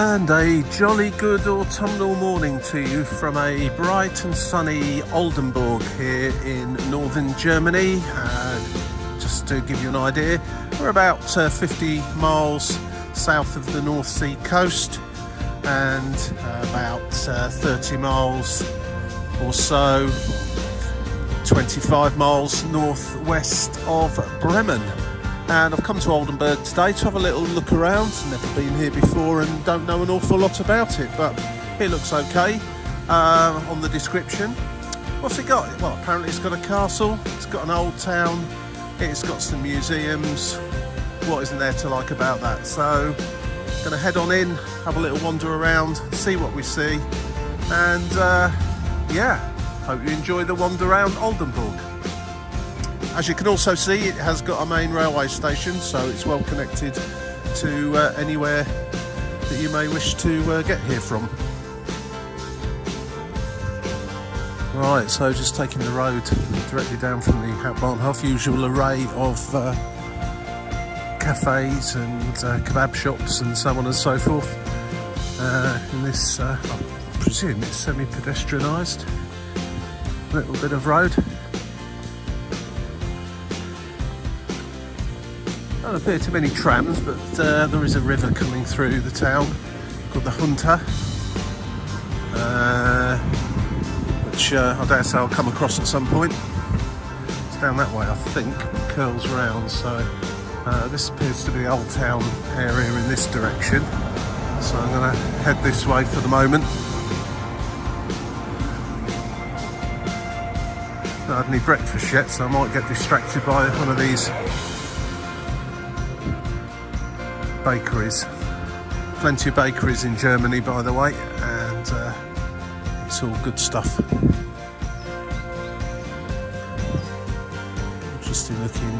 And a jolly good autumnal morning to you from a bright and sunny Oldenburg here in northern Germany. Just to give you an idea, we're about 50 miles south of the North Sea coast and about 30 miles or so, 25 miles northwest of Bremen. And I've come to Oldenburg today to have a little look around. Never been here before and don't know an awful lot about it, but it looks okay on the description. What's it got? Well, apparently it's got a castle, it's got an old town, it's got some museums. What isn't there to like about that? So, gonna head on in, have a little wander around, see what we see, and yeah, hope you enjoy the wander around Oldenburg. As you can also see, it has got a main railway station, so it's well connected to anywhere that you may wish to get here from. Right, so just taking the road directly down from the Hauptbahnhof, usual array of cafes and kebab shops and so on and so forth. In this, I presume it's semi-pedestrianised little bit of road. Don't appear to be many trams, but there is a river coming through the town called the Hunte, which I dare say I'll come across at some point. It's down that way, I think, curls round, so this appears to be the old town area in this direction, so I'm going to head this way for the moment. Not had any breakfast yet, so I might get distracted by one of these bakeries. Plenty of bakeries in Germany, by the way, and it's all good stuff. Interesting looking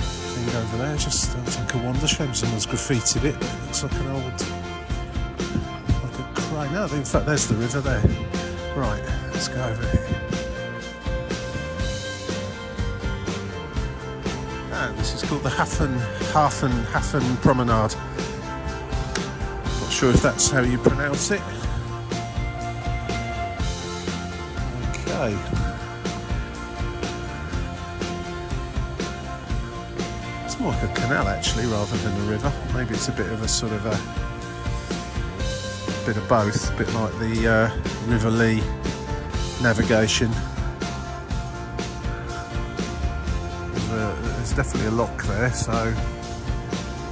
thing over there. Just don't think I wonder. Shame someone's graffitied it. It looks like an old, like a crane. No, in fact, there's the river there. Right, let's go over here. This is called the Hafen Promenade. Not sure if that's how you pronounce it. Okay. It's more like a canal actually rather than a river. Maybe it's a bit of a sort of a bit of both, a bit like the River Lee navigation. There's definitely a lock there, so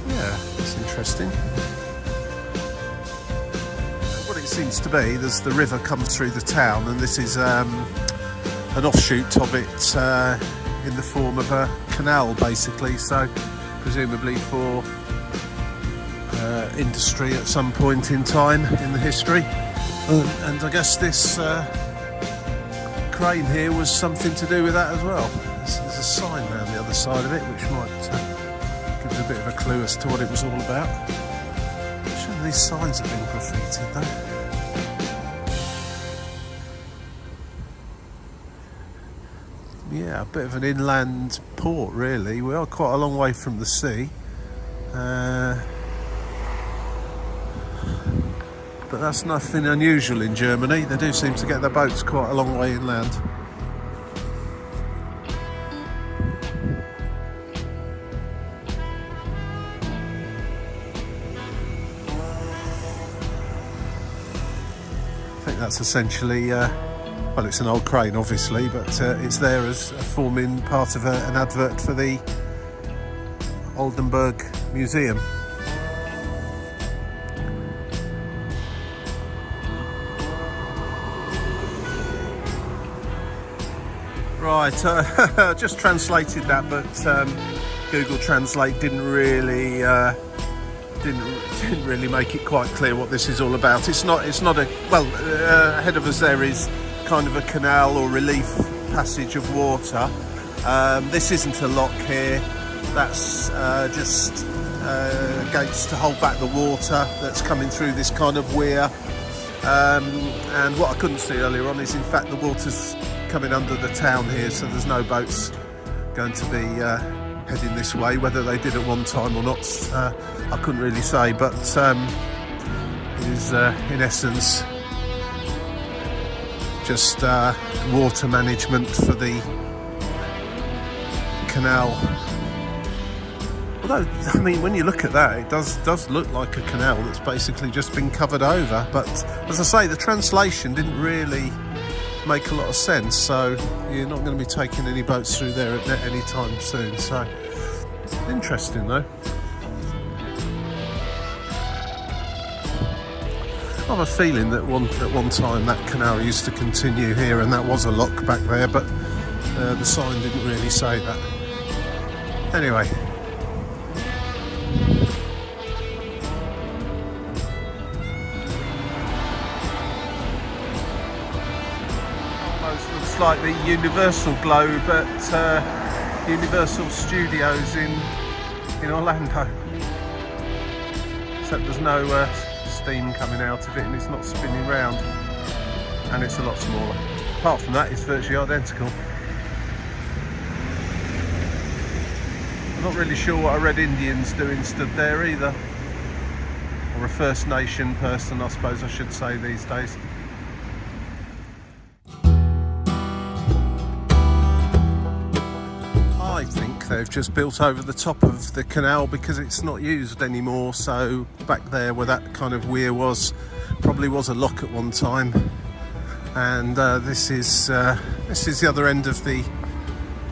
yeah, it's interesting. What it seems to be, there's the river comes through the town, and this is an offshoot of it in the form of a canal, basically. So presumably for industry at some point in time in the history, and I guess this crane here was something to do with that as well. There's a sign around the other side of it which might give us a bit of a clue as to what it was all about. I'm sure these signs have been graffitied though. Yeah, a bit of an inland port really. We are quite a long way from the sea. But that's nothing unusual in Germany. They do seem to get their boats quite a long way inland. That's essentially, well, it's an old crane obviously, but it's there as forming part of an advert for the Oldenburg Museum. Right, just translated that, but Google Translate didn't really make it quite clear what this is all about. It's not a, well, ahead of us there is kind of a canal or relief passage of water. This isn't a lock here, that's just gates to hold back the water that's coming through this kind of weir. And what I couldn't see earlier on is in fact the water's coming under the town here, so there's no boats going to be heading this way. Whether they did at one time or not, I couldn't really say, but is in essence just water management for the canal. Although, I mean, when you look at that, it does look like a canal that's basically just been covered over. But as I say, the translation didn't really make a lot of sense. So you're not going to be taking any boats through there at any time soon. So interesting, though. I have a feeling that at one time that canal used to continue here, and that was a lock back there, but the sign didn't really say that. Anyway. Almost looks like the Universal globe at Universal Studios in Orlando. Except there's no steam coming out of it, and it's not spinning round, and it's a lot smaller. Apart from that, it's virtually identical. I'm not really sure what a Red Indian's doing stood there either, or a First Nation person, I suppose I should say these days. I think they've just built over the top of the canal because it's not used anymore. So back there where that kind of weir was, probably was a lock at one time, and this is the other end of the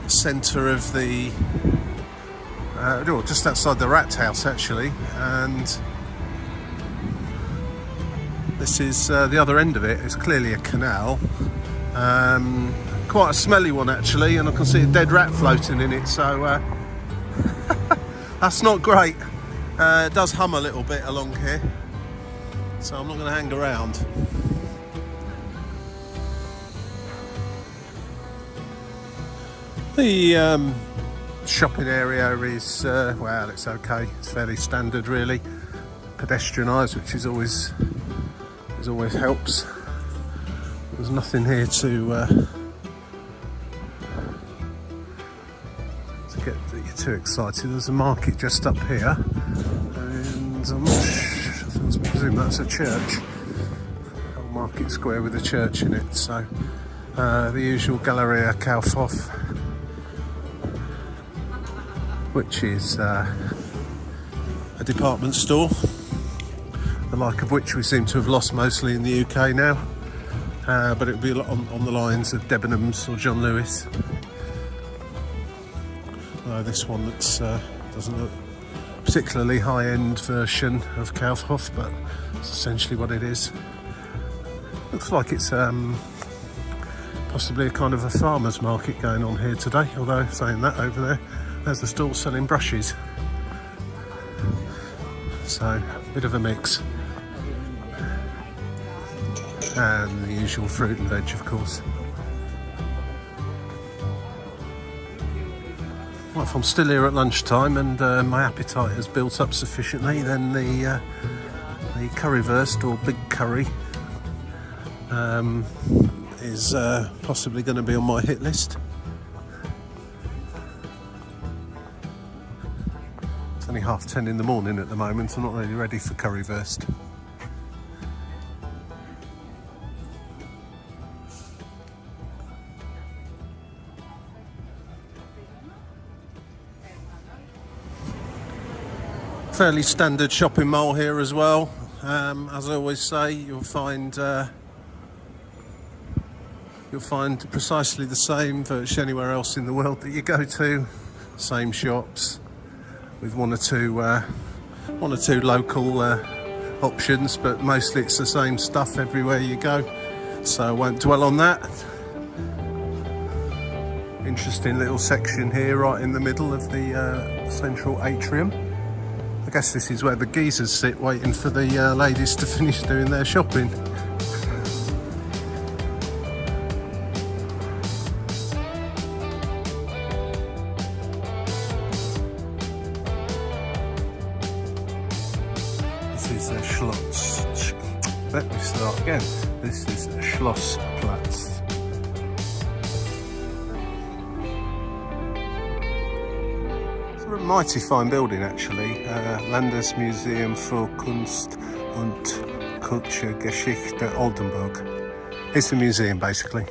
centre of the just outside the rat house actually, and this is the other end of it. It's clearly a canal. Quite a smelly one actually, and I can see a dead rat floating in it, so that's not great. It does hum a little bit along here, so I'm not going to hang around. The shopping area is well, it's okay. It's fairly standard really, pedestrianised, which is always helps. There's nothing here to get you too excited. There's a market just up here, and I'm not sure, I presume that's a church, a market square with a church in it. So the usual Galeria Kaufhof, which is a department store, the like of which we seem to have lost mostly in the UK now, but it would be a lot on the lines of Debenhams or John Lewis. This one that's doesn't look particularly high-end version of Kaufhof, but it's essentially what it is. Looks like it's possibly a kind of a farmer's market going on here today, although saying that, over there there's the stall selling brushes, so a bit of a mix, and the usual fruit and veg of course. Well, if I'm still here at lunchtime and my appetite has built up sufficiently, then the currywurst, or big curry, is possibly going to be on my hit list. It's only 10:30 in the morning at the moment. I'm not really ready for currywurst. Fairly standard shopping mall here as well. As I always say, you'll find precisely the same virtually anywhere else in the world that you go to. Same shops with one or two local options, but mostly it's the same stuff everywhere you go. So I won't dwell on that. Interesting little section here, right in the middle of the central atrium. I guess this is where the geezers sit, waiting for the ladies to finish doing their shopping. This is a Schloss. Let me start again. This is a Schlossplatz. Mighty fine building actually, Landesmuseum für Kunst und Kulturgeschichte Oldenburg. It's a museum basically.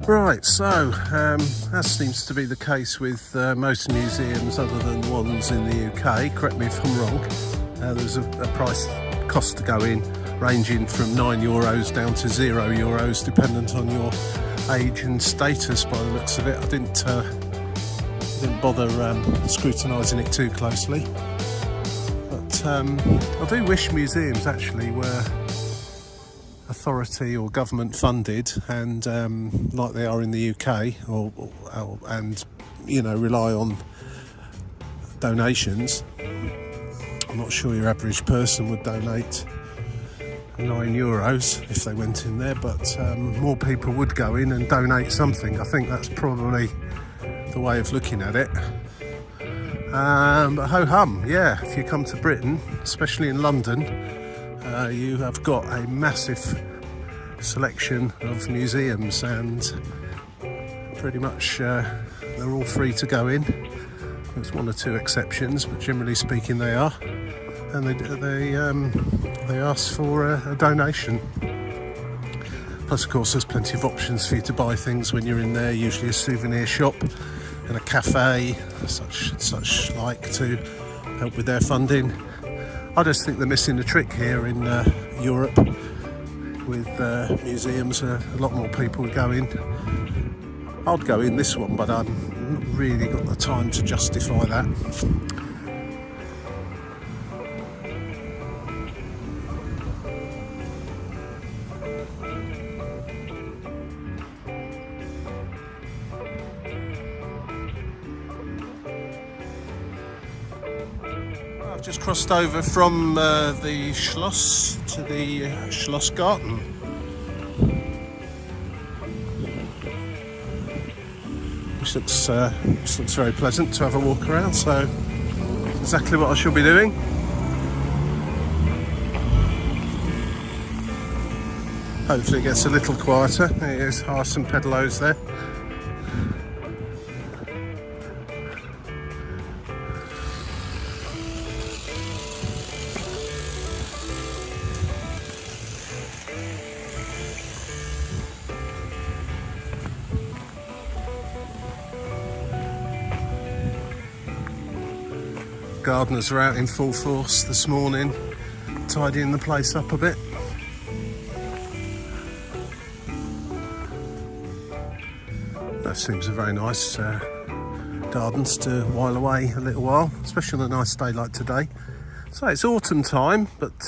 Right, so that seems to be the case with most museums other than ones in the UK. Correct me if I'm wrong. There's a price cost to go in ranging from €9 down to €0, dependent on your age and status. By the looks of it, I didn't bother scrutinising it too closely. But I do wish museums actually were authority or government funded and like they are in the UK, and rely on donations. I'm not sure your average person would donate €9 if they went in there, but more people would go in and donate something. I think that's probably the way of looking at it. But ho hum, yeah, if you come to Britain, especially in London, you have got a massive selection of museums, and pretty much they're all free to go in. There's one or two exceptions, but generally speaking they are, and they ask for a donation. Plus of course there's plenty of options for you to buy things when you're in there, usually a souvenir shop and a cafe, such like, to help with their funding. I just think they're missing a trick here in Europe with museums. A lot more people would go in. I'd go in this one, but I've not really got the time to justify that. I've just crossed over from the Schloss to the Schloss Garden. Which looks very pleasant to have a walk around, so exactly what I shall be doing. Hopefully it gets a little quieter. There's Haaren pedalos there. Gardeners are out in full force this morning, tidying the place up a bit. That seems a very nice gardens to while away a little while, especially on a nice day like today. So it's autumn time, but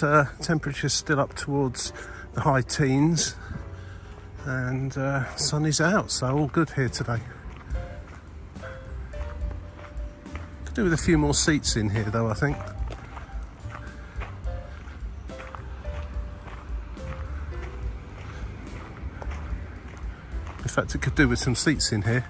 temperature's still up towards the high teens, and sun is out, so all good here today. Do with a few more seats in here though, I think. In fact, it could do with some seats in here.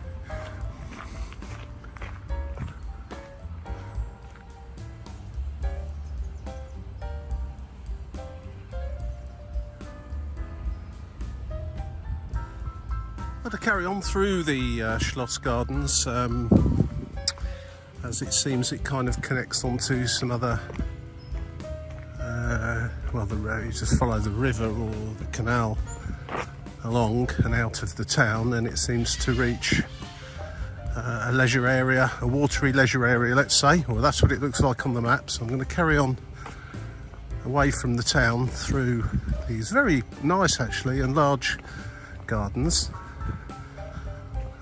But to carry on through the Schloss Gardens, as it seems it kind of connects onto some other, you just follow the river or the canal along and out of the town, and it seems to reach a leisure area, a watery leisure area, let's say. Well, that's what it looks like on the map. So I'm going to carry on away from the town through these very nice, actually, and large gardens,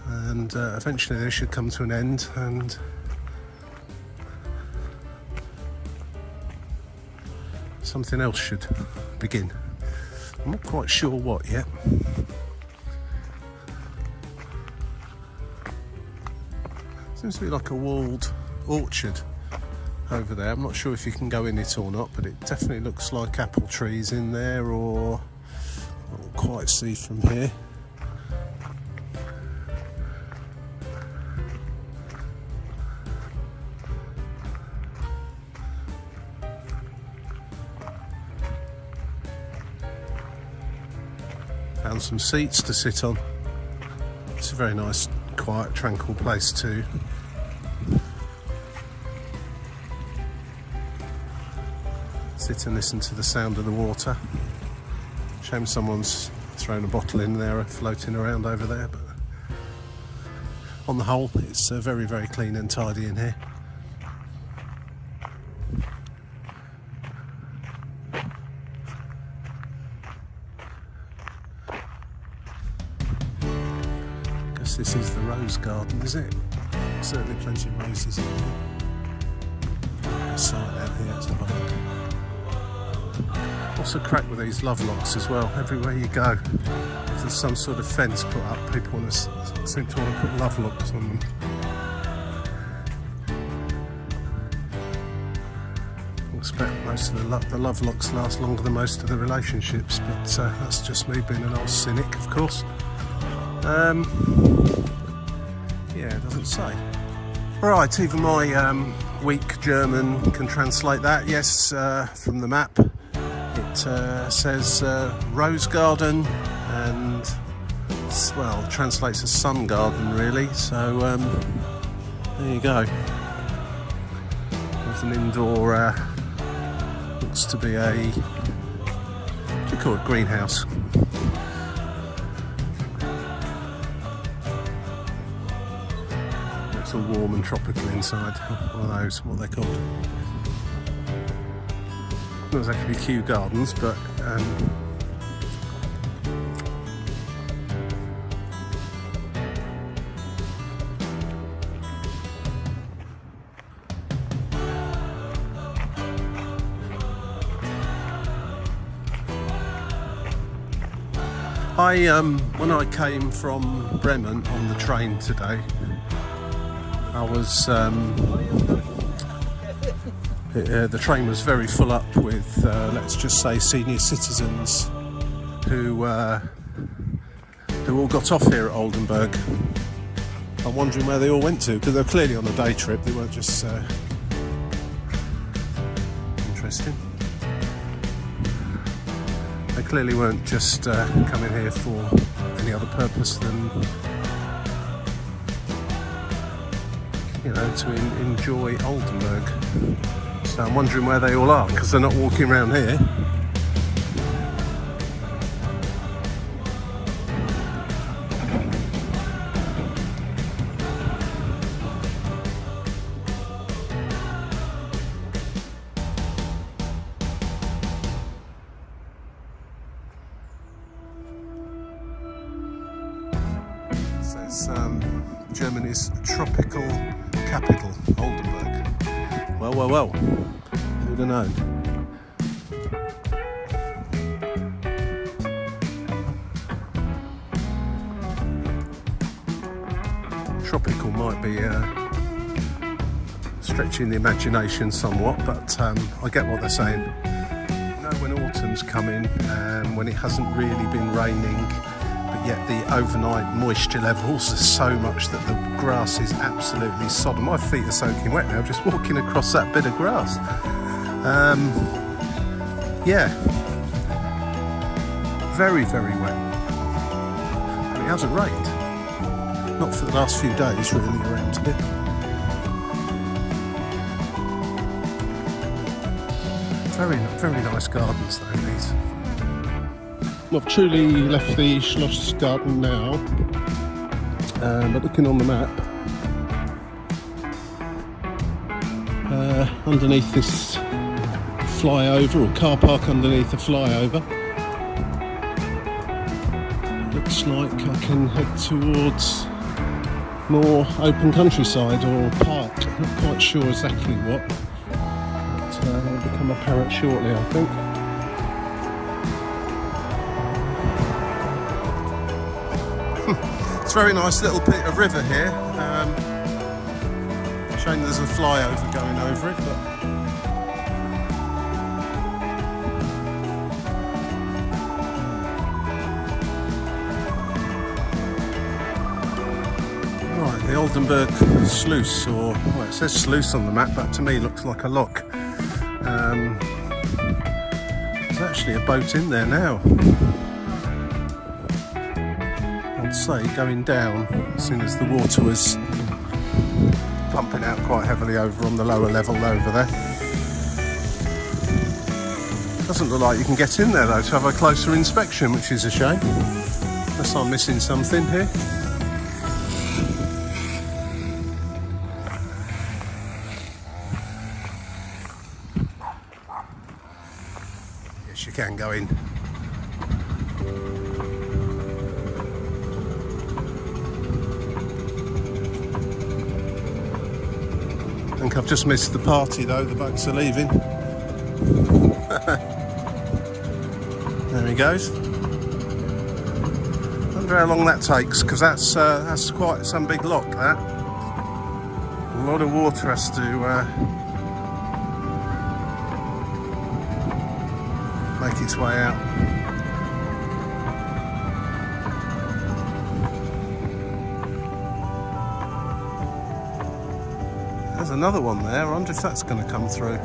and eventually they should come to an end, and something else should begin. I'm not quite sure what yet. Seems to be like a walled orchard over there. I'm not sure if you can go in it or not, but it definitely looks like apple trees in there, or I can't quite see from here. Found some seats to sit on. It's a very nice, quiet, tranquil place too. Sit and listen to the sound of the water. Shame someone's thrown a bottle in there, floating around over there, but on the whole, it's very, very clean and tidy in here. Guess this is the rose garden, is it? Certainly plenty of roses in here. A sign out here, let's have a look. What's the crack with these love locks as well? Everywhere you go, if there's some sort of fence put up, people seem to want to put love locks on them. I expect most of the love locks last longer than most of the relationships, but that's just me being an old cynic, of course. Yeah, it doesn't say. Right, even my weak German can translate that. Yes, from the map. It says rose garden and, well, translates as sun garden really, so there you go. There's an indoor, looks to be a, what do you call it, greenhouse. It's all warm and tropical inside, one of those, what they're called. Not exactly Kew Gardens, but when I came from Bremen on the train today, I was the train was very full up with, let's just say, senior citizens who all got off here at Oldenburg. I'm wondering where they all went to, because they're clearly on a day trip. They weren't just interesting. They clearly weren't just coming here for any other purpose than, you know, to enjoy Oldenburg. So I'm wondering where they all are, because they're not walking around here. It says Germany's tropical capital, Oldenburg. Well. Who'd have known? Tropical might be stretching the imagination somewhat, but I get what they're saying. You know, when autumn's coming, when it hasn't really been raining, but yet the overnight moisture levels are so much that the grass is absolutely sodden. My feet are soaking wet now just walking across that bit of grass. Yeah, very, very wet. And it hasn't rained. Not for the last few days really around here. Very, very nice gardens though, these. I've truly left the Schloss garden now, but looking on the map, underneath this flyover, or car park underneath the flyover, looks like I can head towards more open countryside or park. Not quite sure exactly what, but it'll become apparent shortly, I think. It's a very nice little bit of river here. Shame there's a flyover going over it, but right, the Oldenburg sluice, or well, it says sluice on the map, but to me it looks like a lock. There's actually a boat in there now. say, going down as soon as the water was pumping out quite heavily over on the lower level over there. Doesn't look like you can get in there though to have a closer inspection, which is a shame. Unless I'm missing something here. Yes, you can go in. I think I've just missed the party though, the boats are leaving. There he goes. Wonder how long that takes, because that's quite some big lock, that. A lot of water has to make its way out. There's another one there. I wonder if that's going to come through.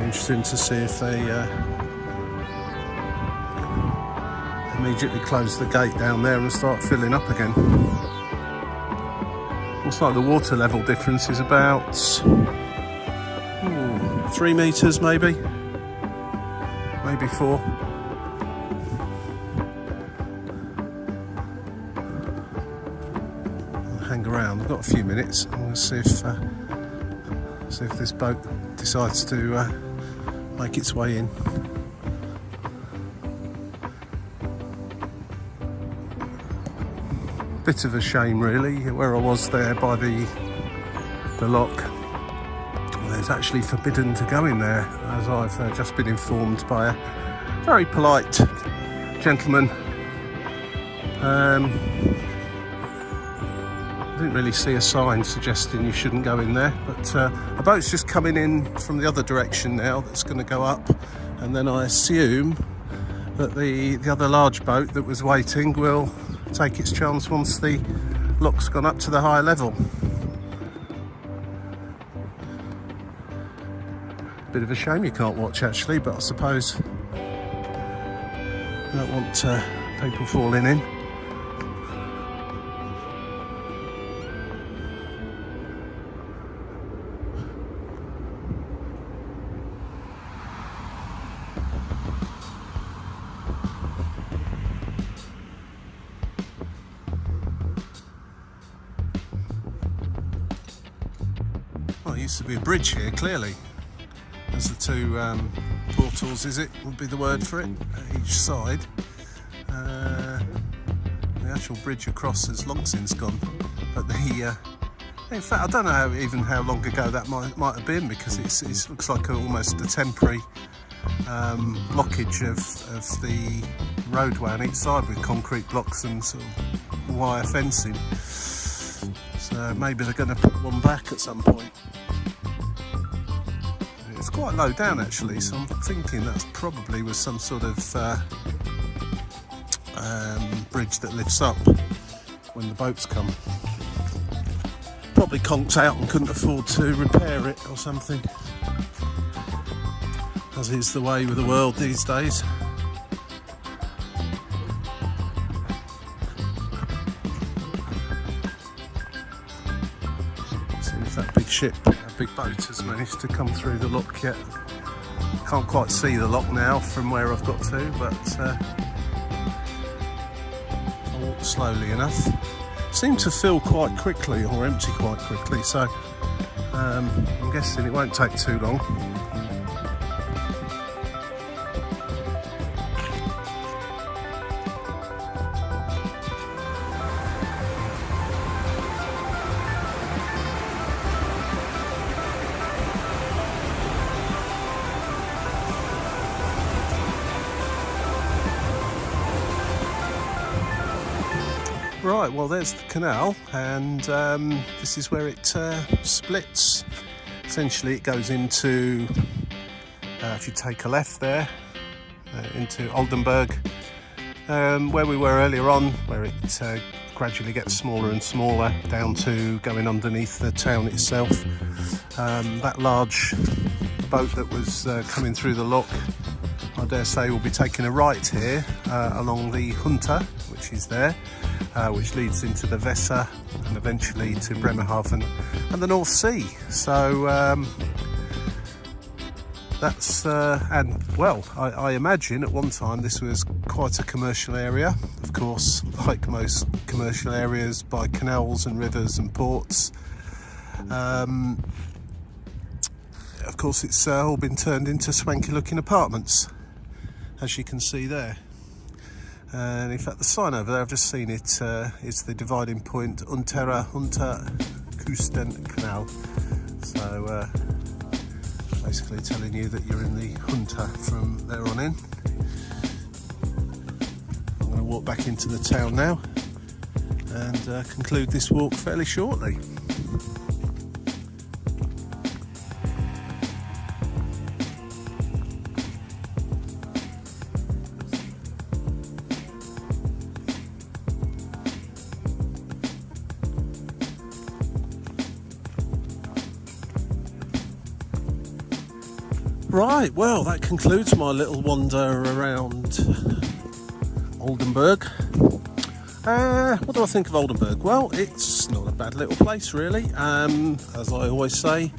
Interesting to see if they immediately close the gate down there and start filling up again. Looks like the water level difference is about 3 metres maybe 4. I'll hang around, I've got a few minutes. I'm going to see if this boat decides to make its way in. Bit of a shame really, where I was there by the lock. It's actually forbidden to go in there, as I've just been informed by a very polite gentleman. I didn't really see a sign suggesting you shouldn't go in there, but a boat's just coming in from the other direction now that's going to go up, and then I assume that the other large boat that was waiting will take its chance once the lock's gone up to the higher level. Bit of a shame you can't watch actually, but I suppose I don't want people falling in. Well, it used to be a bridge here, clearly. There's the two portals, would be the word for it, at each side. The actual bridge across has long since gone. But in fact, I don't know even how long ago that might have been, because it looks like almost a temporary blockage of the roadway on each side with concrete blocks and sort of wire fencing. So maybe they're going to put one back at some point. It's quite low down actually, so I'm thinking that's probably was some sort of bridge that lifts up when the boats come. Probably conked out and couldn't afford to repair it or something, as is the way with the world these days. That big ship, a big boat has managed to come through the lock yet. Can't quite see the lock now from where I've got to, but I'll walk slowly enough. Seemed to fill quite quickly, or empty quite quickly, so I'm guessing it won't take too long. Right, well there's the canal, and this is where it splits. Essentially it goes into, if you take a left there, into Oldenburg, where we were earlier on, where it gradually gets smaller and smaller down to going underneath the town itself. That large boat that was coming through the lock, I dare say will be taking a right here along the Hunte, which is there, which leads into the Weser and eventually to Bremerhaven and the North Sea. So that's and well, I imagine at one time this was quite a commercial area. Of course, like most commercial areas, by canals and rivers and ports. Of course, it's all been turned into swanky looking apartments, as you can see there. And in fact, the sign over there, I've just seen it, is the dividing point Hunte Canal. So basically telling you that you're in the Hunte from there on in. I'm going to walk back into the town now and conclude this walk fairly shortly. Right, well, that concludes my little wander around Oldenburg. What do I think of Oldenburg? Well, it's not a bad little place, really. As I always say,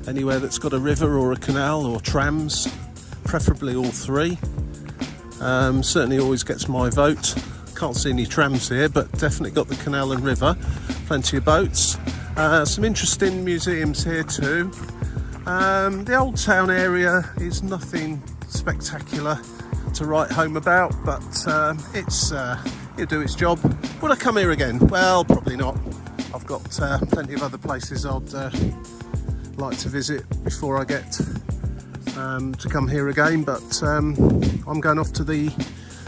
anywhere that's got a river or a canal or trams, preferably all three, certainly always gets my vote. Can't see any trams here, but definitely got the canal and river. Plenty of boats. Some interesting museums here too. The old town area is nothing spectacular to write home about, but it'll do its job. Would I come here again? Well, probably not. I've got plenty of other places I'd like to visit before I get to come here again, but I'm going off to the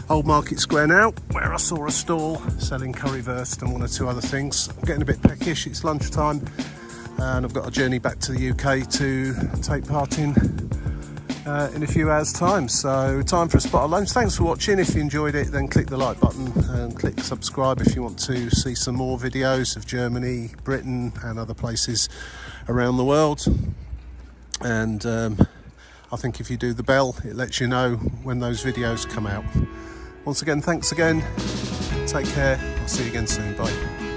Old Market Square now, where I saw a stall selling currywurst and one or two other things. I'm getting a bit peckish, it's lunchtime, and I've got a journey back to the UK to take part in a few hours time. So time for a spot of lunch. Thanks for watching. If you enjoyed it, then click the like button and click subscribe if you want to see some more videos of Germany, Britain and other places around the world. And I think if you do the bell, it lets you know when those videos come out. Once again, thanks again, take care, I'll see you again soon, bye.